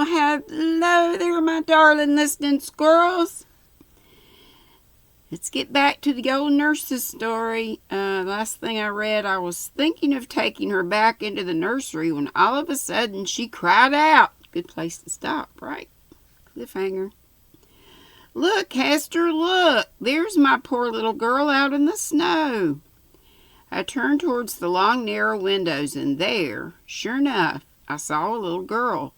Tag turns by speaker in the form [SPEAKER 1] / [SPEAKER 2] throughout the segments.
[SPEAKER 1] Well, hello there, my darling listening squirrels. Let's get back to the old nurse's story. Last thing I read, I was thinking of taking her back into the nursery when all of a sudden she cried out. Good place to stop, right? Cliffhanger. Look, Hester, look. There's my poor little girl out in the snow. I turned towards the long, narrow windows, and there, sure enough, I saw a little girl,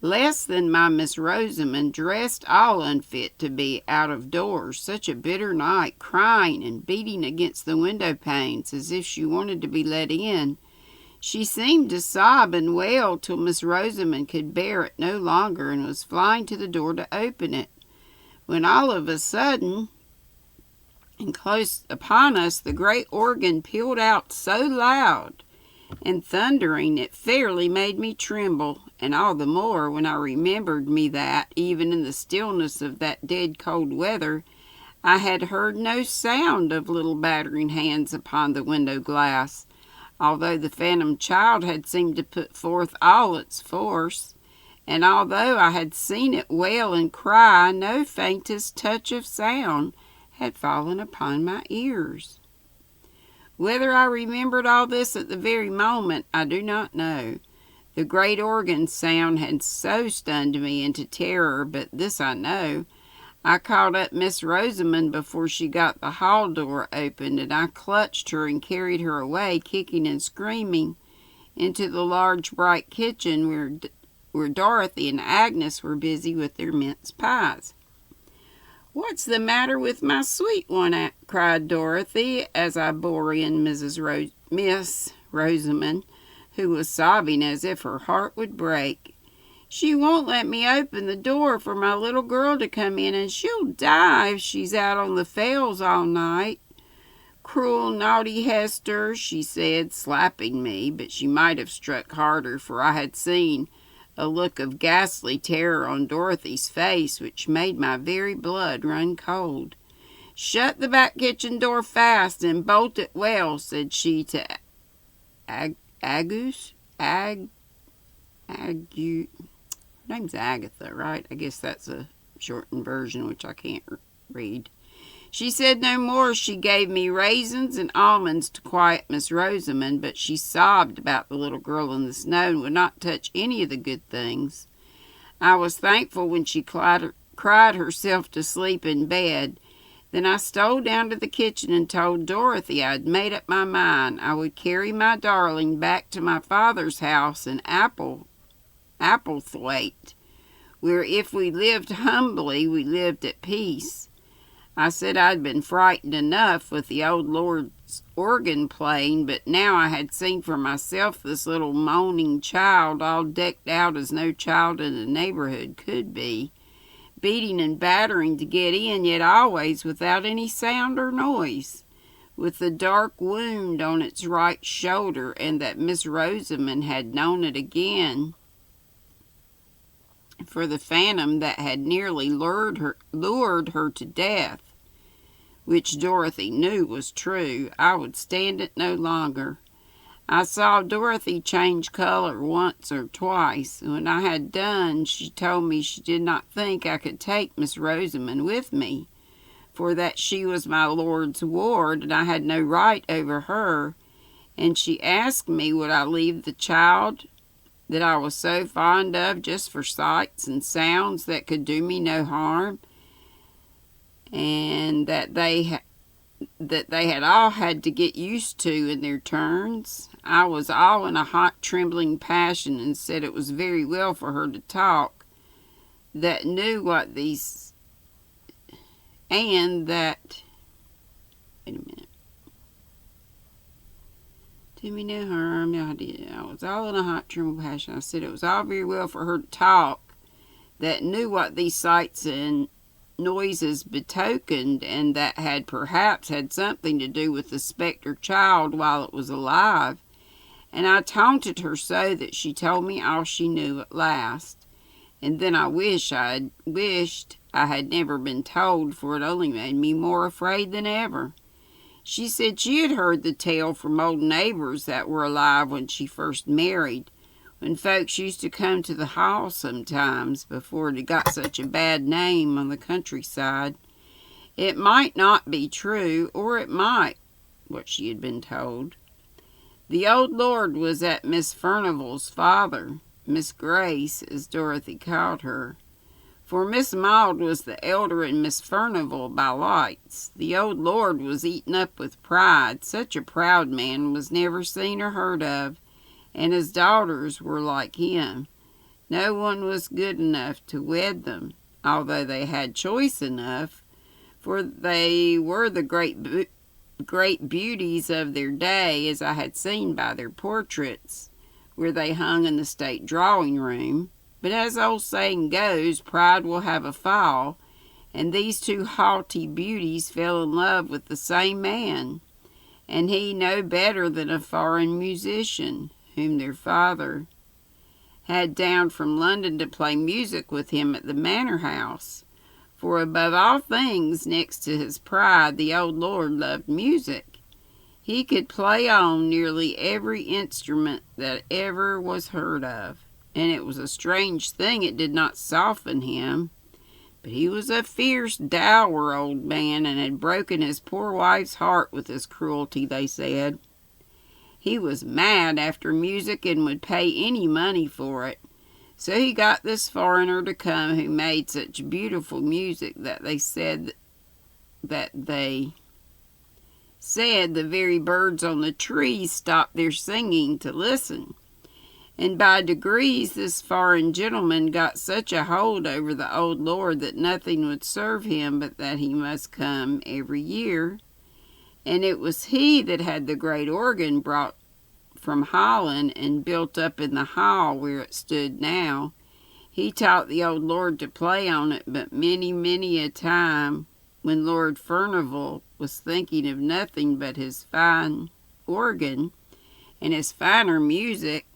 [SPEAKER 1] less than my Miss Rosamond, dressed all unfit to be out of doors, such a bitter night, crying and beating against the window panes as if she wanted to be let in. She seemed to sob and wail till Miss Rosamond could bear it no longer and was flying to the door to open it, when all of a sudden, and close upon us, the great organ pealed out so loud and thundering it fairly made me tremble, and all the more when I remembered me that, even in the stillness of that dead cold weather, I had heard no sound of little battering hands upon the window glass, although the phantom child had seemed to put forth all its force, and although I had seen it wail and cry, no faintest touch of sound had fallen upon my ears. Whether I remembered all this at the very moment, I do not know. The great organ sound had so stunned me into terror, but this I know. I called up Miss Rosamond before she got the hall door opened, and I clutched her and carried her away, kicking and screaming, into the large bright kitchen where Dorothy and Agnes were busy with their mince pies. "What's the matter with my sweet one?" cried Dorothy, as I bore in Miss Rosamond, who was sobbing as if her heart would break. "She won't let me open the door for my little girl to come in, and she'll die if she's out on the fells all night." "Cruel, naughty Hester," she said, slapping me, but she might have struck harder, for I had seen a look of ghastly terror on Dorothy's face, which made my very blood run cold. "Shut the back kitchen door fast and bolt it well," said she to Agus? Her name's Agatha, right? I guess that's a shortened version, which I can't read. She said no more. She gave me raisins and almonds to quiet Miss Rosamond, but she sobbed about the little girl in the snow and would not touch any of the good things. I was thankful when she cried herself to sleep in bed. Then I stole down to the kitchen and told Dorothy I had made up my mind I would carry my darling back to my father's house in Applethwaite, where if we lived humbly, we lived at peace. I said I'd been frightened enough with the old Lord's organ playing, but now I had seen for myself this little moaning child, all decked out as no child in the neighborhood could be, beating and battering to get in, yet always without any sound or noise, with the dark wound on its right shoulder, and that Miss Rosamond had known it again for the phantom that had nearly lured her to death, which Dorothy knew was true. I would stand it no longer. I saw Dorothy change color once or twice. When I had done, she told me she did not think I could take Miss Rosamond with me, for that she was my lord's ward, and I had no right over her, and she asked me would I leave the child that I was so fond of just for sights and sounds that could do me no harm, and that they had all had to get used to in their turns. I was all in a hot, trembling passion, and said it was very well for her to talk, that knew what these, and that, wait a minute, do me no harm. I was all in a hot, trembling passion. I said it was all very well for her to talk, that knew what these sights and noises betokened, and that had perhaps had something to do with the spectre child while it was alive. And I taunted her so that she told me all she knew at last. And then I wished I had never been told, for it only made me more afraid than ever. She said she had heard the tale from old neighbors that were alive when she first married, when folks used to come to the hall sometimes before it got such a bad name on the countryside. It might not be true, or it might, what she had been told. The old lord was at Miss Furnival's father, Miss Grace, as Dorothy called her, for Miss Maud was the elder in Miss Furnival by lights. The old lord was eaten up with pride. Such a proud man was never seen or heard of, and his daughters were like him. No one was good enough to wed them, although they had choice enough, for they were the great beauties of their day, as I had seen by their portraits, where they hung in the state drawing room. But as old saying goes, pride will have a fall, and these two haughty beauties fell in love with the same man, and he no better than a foreign musician, whom their father had down from London to play music with him at the manor house. For above all things, next to his pride, the old lord loved music. He could play on nearly every instrument that ever was heard of, and it was a strange thing it did not soften him. But he was a fierce, dour old man, and had broken his poor wife's heart with his cruelty, they said. He was mad after music and would pay any money for it. So he got this foreigner to come who made such beautiful music that they said the very birds on the trees stopped their singing to listen. And by degrees this foreign gentleman got such a hold over the old lord that nothing would serve him but that he must come every year. And it was he that had the great organ brought from Holland and built up in the hall where it stood now. He taught the old lord to play on it, but many a time, when Lord Furnival was thinking of nothing but his fine organ and his finer music,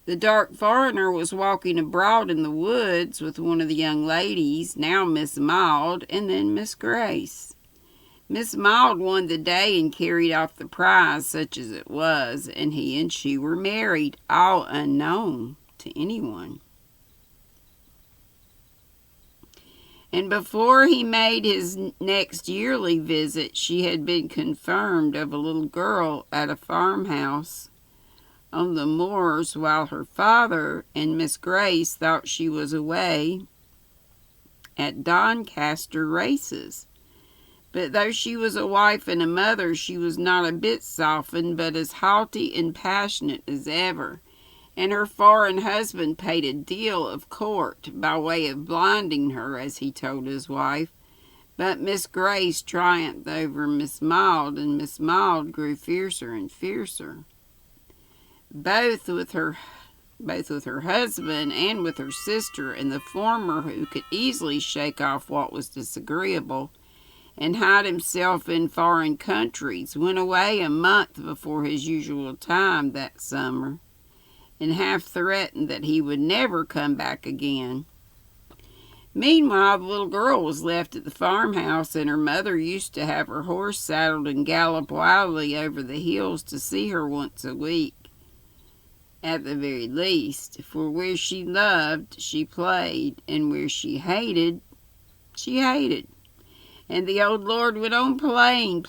[SPEAKER 1] the dark foreigner was walking abroad in the woods with one of the young ladies, now Miss Maud, and then Miss Grace. Miss Maud won the day and carried off the prize, such as it was, and he and she were married, all unknown to anyone. And before he made his next yearly visit, she had been confirmed of a little girl at a farmhouse on the moors, while her father and Miss Grace thought she was away at Doncaster races. But though she was a wife and a mother, she was not a bit softened, but as haughty and passionate as ever. And her foreign husband paid a deal of court by way of blinding her, as he told his wife. But Miss Grace triumphed over Miss Maud, and Miss Maud grew fiercer and fiercer, both with her husband and with her sister, and the former, who could easily shake off what was disagreeable and hide himself in foreign countries, went away a month before his usual time that summer, and half threatened that he would never come back again. Meanwhile, the little girl was left at the farmhouse, and her mother used to have her horse saddled and gallop wildly over the hills to see her once a week, at the very least, for where she loved, she played, and where she hated, she hated. And the old lord went on playing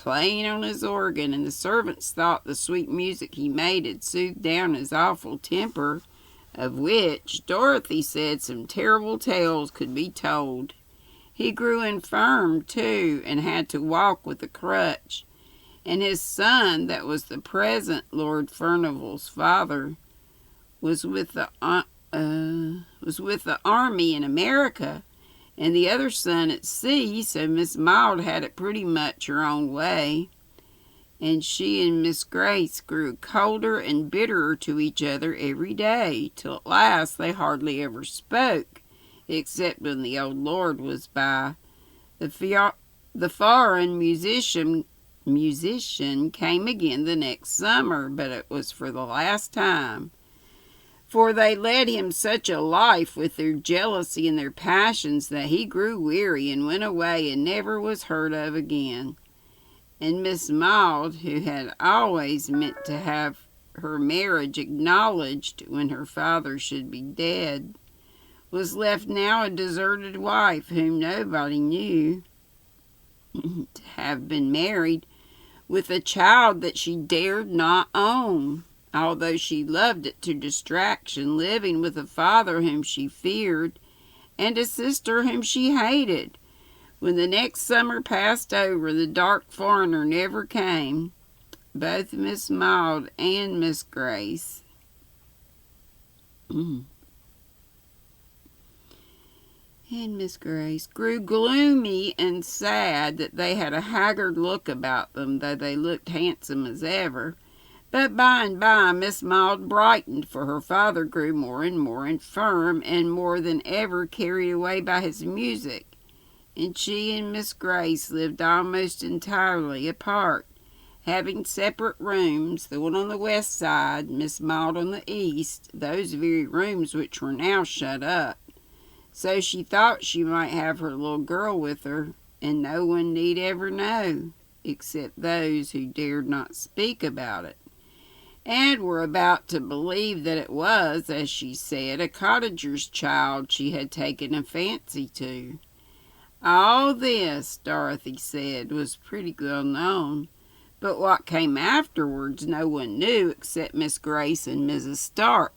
[SPEAKER 1] on his organ, and the servants thought the sweet music he made had soothed down his awful temper, of which, Dorothy said, some terrible tales could be told. He grew infirm, too, and had to walk with a crutch, and his son, that was the present Lord Furnival's father, was with the army in America, and the other son at sea, so Miss Maud had it pretty much her own way, and she and Miss Grace grew colder and bitterer to each other every day, till at last they hardly ever spoke, except when the old lord was by. The foreign musician came again the next summer, but it was for the last time. For they led him such a life with their jealousy and their passions that he grew weary and went away and never was heard of again. And Miss Maud, who had always meant to have her marriage acknowledged when her father should be dead, was left now a deserted wife whom nobody knew to have been married, with a child that she dared not own, although she loved it to distraction, living with a father whom she feared and a sister whom she hated. When the next summer passed over, the dark foreigner never came. Both Miss Maud and Miss Grace grew gloomy and sad, that they had a haggard look about them, though they looked handsome as ever. But by and by Miss Maud brightened, for her father grew more and more infirm, and more than ever carried away by his music, and she and Miss Grace lived almost entirely apart, having separate rooms, the one on the west side, Miss Maud on the east, those very rooms which were now shut up. So she thought she might have her little girl with her, and no one need ever know, except those who dared not speak about it, and were about to believe that it was, as she said, a cottager's child she had taken a fancy to. All this, Dorothy said, was pretty well known, but what came afterwards no one knew except Miss Grace and Mrs. Stark.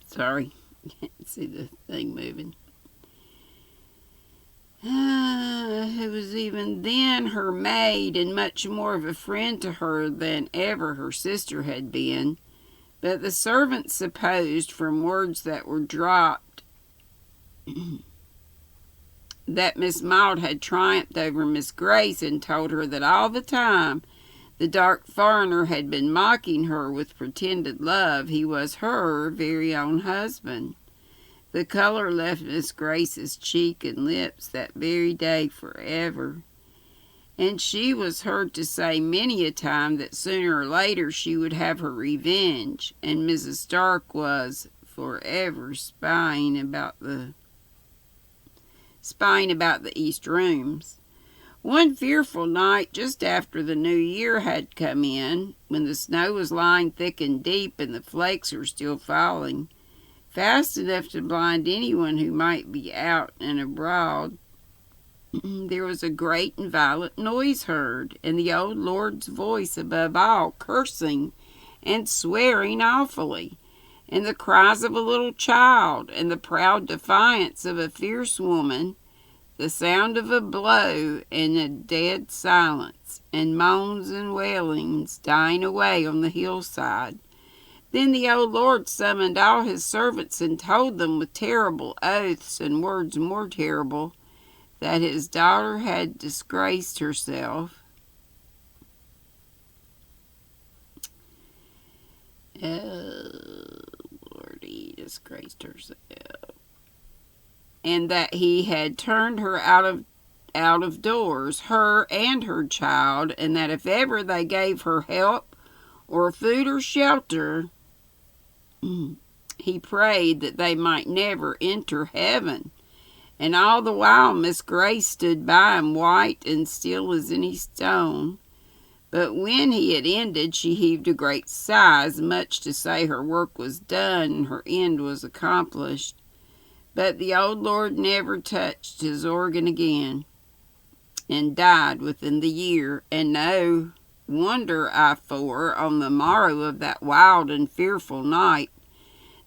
[SPEAKER 1] Sorry, can't see the thing moving. Who was even then her maid, and much more of a friend to her than ever her sister had been. But the servants supposed, from words that were dropped, that Miss Maud had triumphed over Miss Grace, and told her that all the time the dark foreigner had been mocking her with pretended love. He was her very own husband. The color left Miss Grace's cheek and lips that very day forever, and she was heard to say many a time that sooner or later she would have her revenge, and Mrs. Stark was forever spying about the east rooms. One fearful night, just after the new year had come in, when the snow was lying thick and deep and the flakes were still falling, fast enough to blind anyone who might be out and abroad, there was a great and violent noise heard, and the old lord's voice above all, cursing and swearing awfully, and the cries of a little child, and the proud defiance of a fierce woman, the sound of a blow, and a dead silence, and moans and wailings dying away on the hillside. Then the old lord summoned all his servants and told them with terrible oaths and words more terrible that his daughter had disgraced herself. Lordy, disgraced herself. And that he had turned her out of doors, her and her child, and that if ever they gave her help or food or shelter, he prayed that they might never enter heaven. And all the while Miss Grace stood by him, white and still as any stone. But when he had ended, she heaved a great sigh, as much to say her work was done and her end was accomplished. But the old lord never touched his organ again, and died within the year. And no wonder, for on the morrow of that wild and fearful night,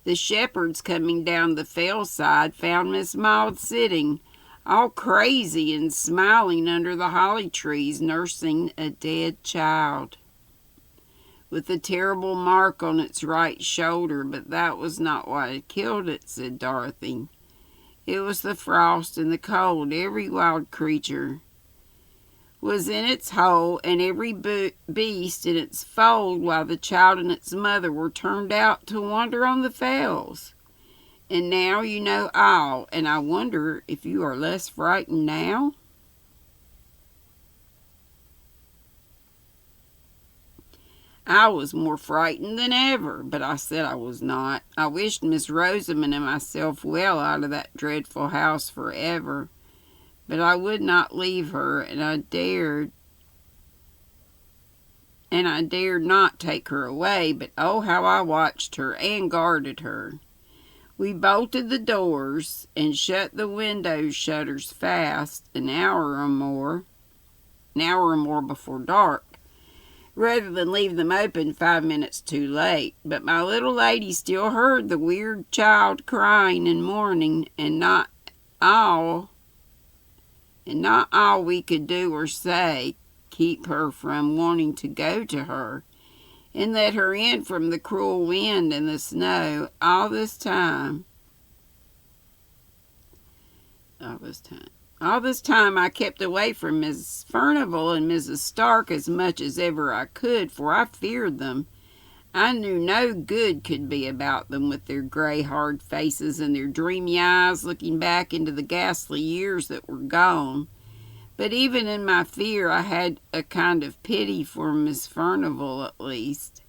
[SPEAKER 1] the shepherds coming down the fell side found Miss Maud sitting, all crazy and smiling under the holly trees, nursing a dead child, with a terrible mark on its right shoulder. But that was not what had killed it, said Dorothy. It was the frost and the cold. Every wild creature was in its hole, and every beast in its fold, while the child and its mother were turned out to wander on the fells. And now you know all, and I wonder if you are less frightened now? I was more frightened than ever, but I said I was not. I wished Miss Rosamond and myself well out of that dreadful house forever, but I would not leave her, and I dared and I dared not take her away, but oh, how I watched her and guarded her. We bolted the doors and shut the window shutters fast an hour or more before dark, rather than leave them open 5 minutes too late. But my little lady still heard the weird child crying and mourning, and not all we could do or say keep her from wanting to go to her and let her in from the cruel wind and the snow. All this time I kept away from Mrs. Furnival and Mrs. Stark as much as ever I could, for I feared them. I knew no good could be about them, with their gray, hard faces and their dreamy eyes looking back into the ghastly years that were gone. But even in my fear, I had a kind of pity for Miss Furnival, at least.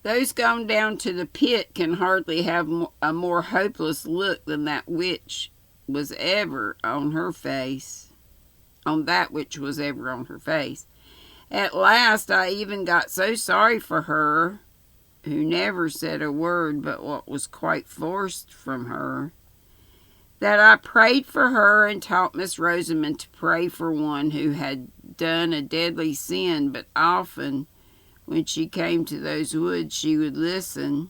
[SPEAKER 1] Those gone down to the pit can hardly have a more hopeless look than that which was ever on her face. At last I even got so sorry for her, who never said a word but what was quite forced from her, that I prayed for her and taught Miss Rosamond to pray for one who had done a deadly sin. But often, when she came to those woods, she would listen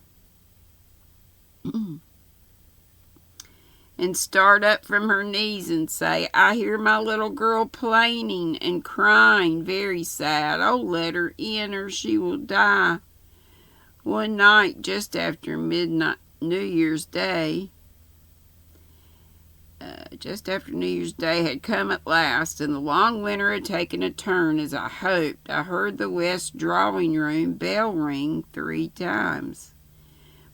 [SPEAKER 1] and start up from her knees and say, "I hear my little girl plaining and crying very sad. Oh, let her in or she will die." One night, just after New Year's Day had come at last, and the long winter had taken a turn as I hoped, I heard the west drawing room bell ring 3 times,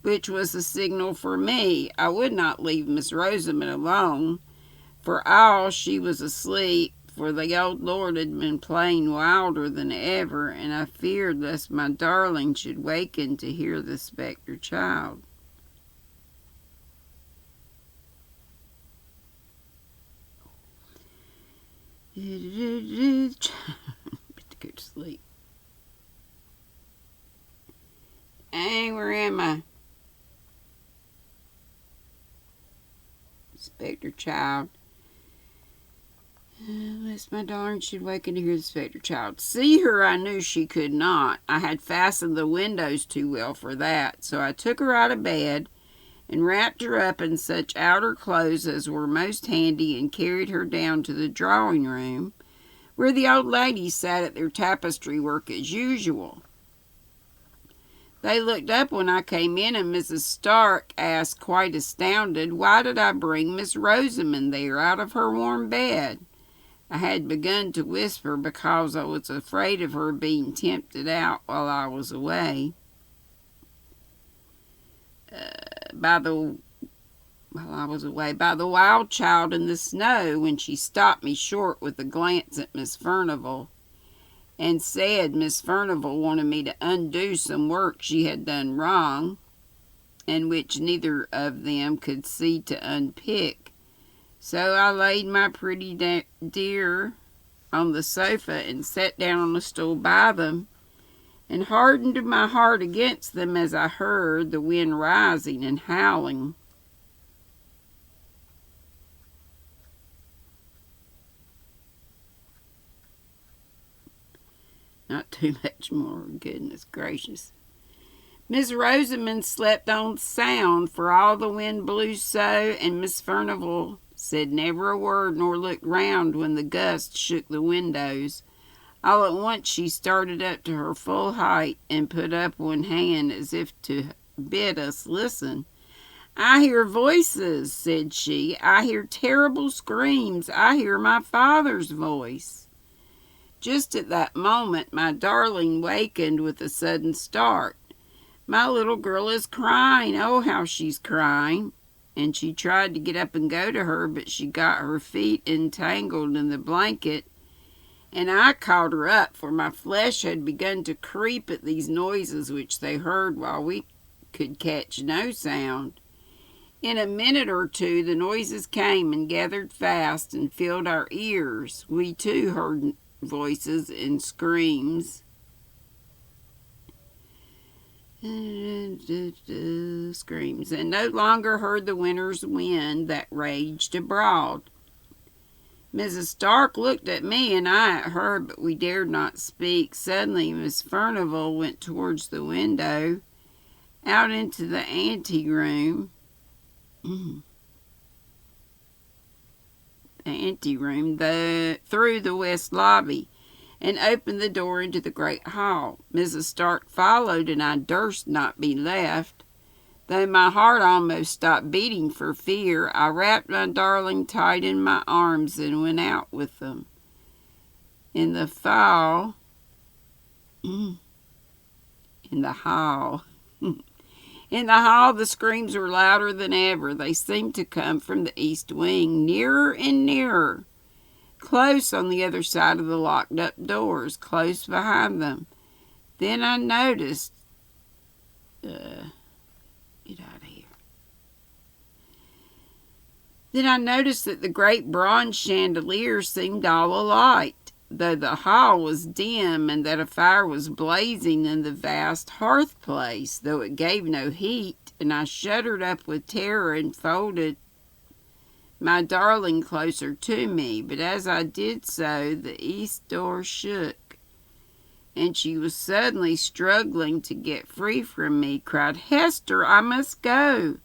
[SPEAKER 1] which was a signal for me. I would not leave Miss Rosamond alone, for all she was asleep, for the old lord had been playing wilder than ever, and I feared lest my darling should waken to hear the spectre child. To go to sleep. Dang, where am I? Spectre child. Lest my darling should waken to hear the spectre child. See her I knew she could not. I had fastened the windows too well for that, so I took her out of bed and wrapped her up in such outer clothes as were most handy, and carried her down to the drawing room, where the old ladies sat at their tapestry work as usual. They looked up when I came in, and Mrs. Stark asked, quite astounded, why did I bring Miss Rosamond there out of her warm bed? I had begun to whisper because I was afraid of her being tempted out while I was away. By the wild child in the snow, when she stopped me short with a glance at Miss Furnival, and said Miss Furnival wanted me to undo some work she had done wrong, and which neither of them could see to unpick. So I laid my pretty dear on the sofa and sat down on a stool by them, and hardened my heart against them as I heard the wind rising and howling. Not too much more, goodness gracious. Miss Rosamond slept on sound, for all the wind blew so, and Miss Furnival said never a word nor looked round when the gust shook the windows. All at once she started up to her full height and put up one hand as if to bid us listen. "I hear voices," said she. "I hear terrible screams. I hear my father's voice." Just at that moment my darling wakened with a sudden start. "My little girl is crying. Oh, how she's crying." And she tried to get up and go to her, but she got her feet entangled in the blanket, and I caught her up, for my flesh had begun to creep at these noises which they heard while we could catch no sound. In a minute or two the noises came and gathered fast and filled our ears. We too heard voices and screams. Screams, and no longer heard the winter's wind that raged abroad. Mrs. Stark looked at me and I at her, but we dared not speak. Suddenly Miss Furnivall went towards the window, out into the anteroom, through the west lobby, and opened the door into the great hall. Mrs. Stark followed, and I durst not be left. Though my heart almost stopped beating for fear, I wrapped my darling tight in my arms and went out with them. In the hall, the screams were louder than ever. They seemed to come from the east wing, nearer and nearer, close on the other side of the locked-up doors, close behind them. Then I noticed... Get out of here. Then I noticed that the great bronze chandelier seemed all alight, though the hall was dim, and that a fire was blazing in the vast hearth place, though it gave no heat, and I shuddered up with terror and folded my darling closer to me. But as I did so, the east door shook, and she was suddenly struggling to get free from me. Cried, "Hester, I must go.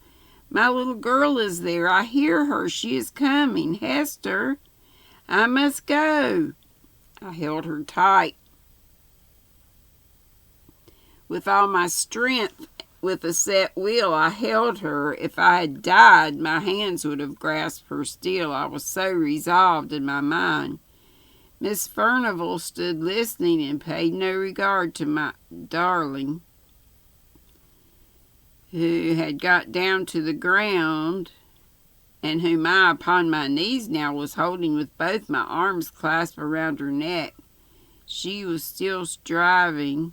[SPEAKER 1] My little girl is there. I hear her. She is coming. Hester, I must go." I held her tight with all my strength. With a set will, I held her. If I had died, my hands would have grasped her still. I was so resolved in my mind. Miss Furnivall stood listening and paid no regard to my darling, who had got down to the ground, and whom I, upon my knees now, was holding with both my arms clasped around her neck. She was still striving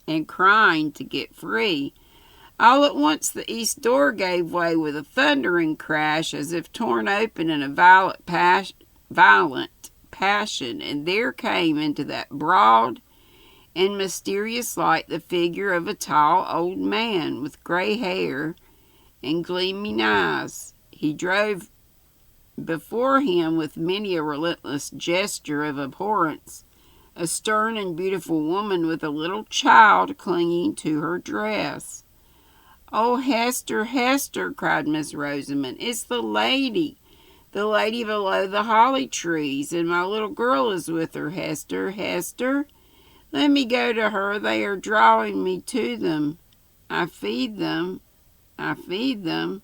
[SPEAKER 1] and crying to get free. All at once the east door gave way with a thundering crash, as if torn open in a violent passion, and there came into that broad and mysterious light the figure of a tall old man with gray hair and gleaming eyes. He drove before him with many a relentless gesture of abhorrence a stern and beautiful woman with a little child clinging to her dress. "Oh, Hester, Hester," cried Miss Rosamond, "it's the lady below the holly trees, and my little girl is with her. Hester, Hester, let me go to her. They are drawing me to them. I feed them. I feed them.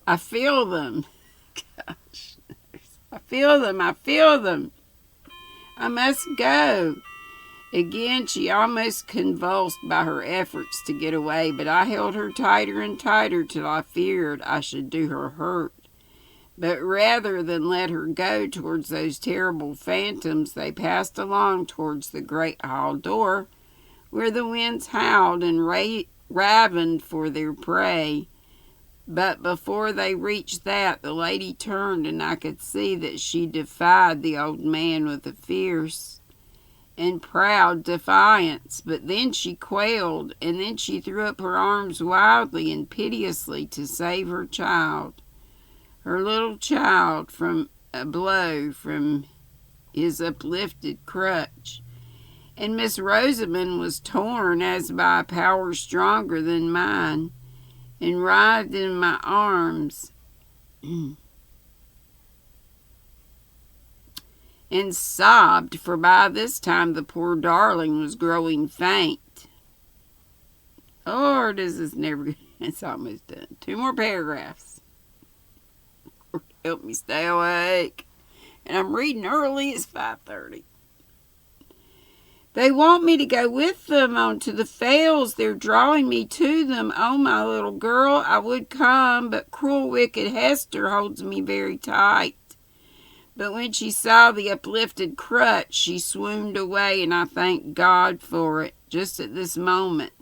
[SPEAKER 1] I feel them. Gosh, I feel them. I feel them. I must go." Again she almost convulsed by her efforts to get away, but I held her tighter and tighter till I feared I should do her hurt. But rather than let her go towards those terrible phantoms, they passed along towards the great hall door, where the winds howled and ravened for their prey. But before they reached that, the lady turned, and I could see that she defied the old man with a fierce and proud defiance. But then she quailed, and then she threw up her arms wildly and piteously to save her child, her little child, from a blow from his uplifted crutch. And Miss Rosamond was torn as by a power stronger than mine, and writhed in my arms and sobbed, for by this time the poor darling was growing faint. Lord, this is never... It's almost done. 2 more paragraphs. Lord, help me stay awake. And I'm reading early. It's 5:30. "They want me to go with them on to the fells. They're drawing me to them. Oh, my little girl, I would come, but cruel, wicked Hester holds me very tight." But when she saw the uplifted crutch, she swooned away, and I thanked God for it. Just at this moment,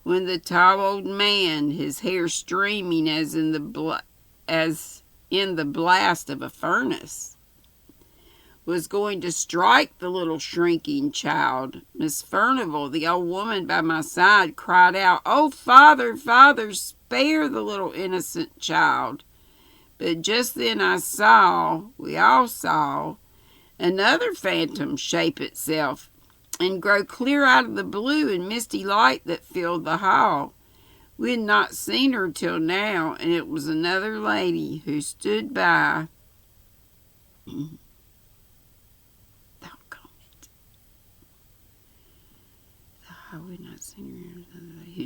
[SPEAKER 1] when the tall old man, his hair streaming as in the blast of a furnace, was going to strike the little shrinking child, Miss Furnival, the old woman by my side, cried out, "Oh, Father, Father, spare the little innocent child!" But just then we all saw, another phantom shape itself and grow clear out of the blue and misty light that filled the hall. We had not seen her till now, and it was another lady who stood by. Who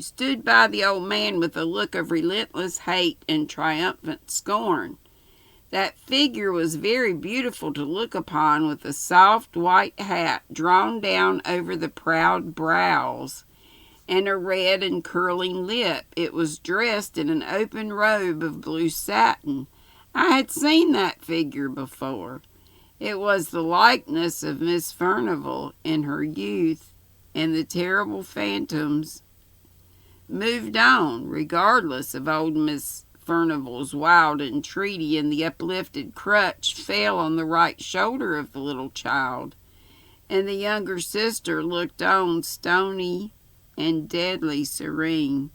[SPEAKER 1] stood by the old man with a look of relentless hate and triumphant scorn. That figure was very beautiful to look upon, with a soft white hat drawn down over the proud brows, and a red and curling lip. It was dressed in an open robe of blue satin. I had seen that figure before. It was the likeness of Miss Furnival in her youth, and the terrible phantoms moved on, regardless of old Miss Furnival's wild entreaty, and the uplifted crutch fell on the right shoulder of the little child, and the younger sister looked on, stony and deadly serene.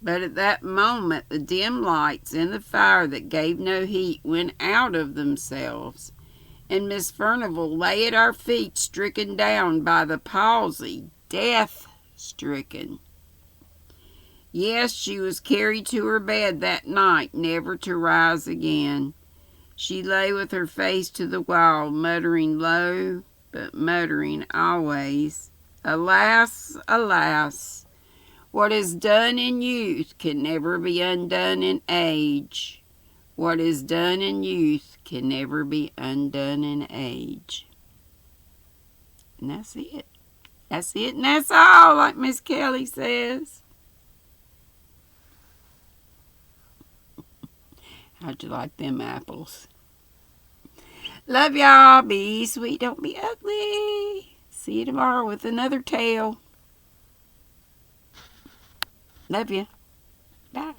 [SPEAKER 1] But at that moment the dim lights in the fire that gave no heat went out of themselves, and Miss Furnival lay at our feet, stricken down by the palsy, death-stricken. Yes, she was carried to her bed that night, never to rise again. She lay with her face to the wall, muttering low, but muttering always, "Alas, alas, what is done in youth can never be undone in age. What is done in youth can never be undone in age." And that's it. That's it, and that's all, like Miss Kelly says. How'd you like them apples? Love y'all. Be sweet, don't be ugly. See you tomorrow with another tale. Love you. Bye.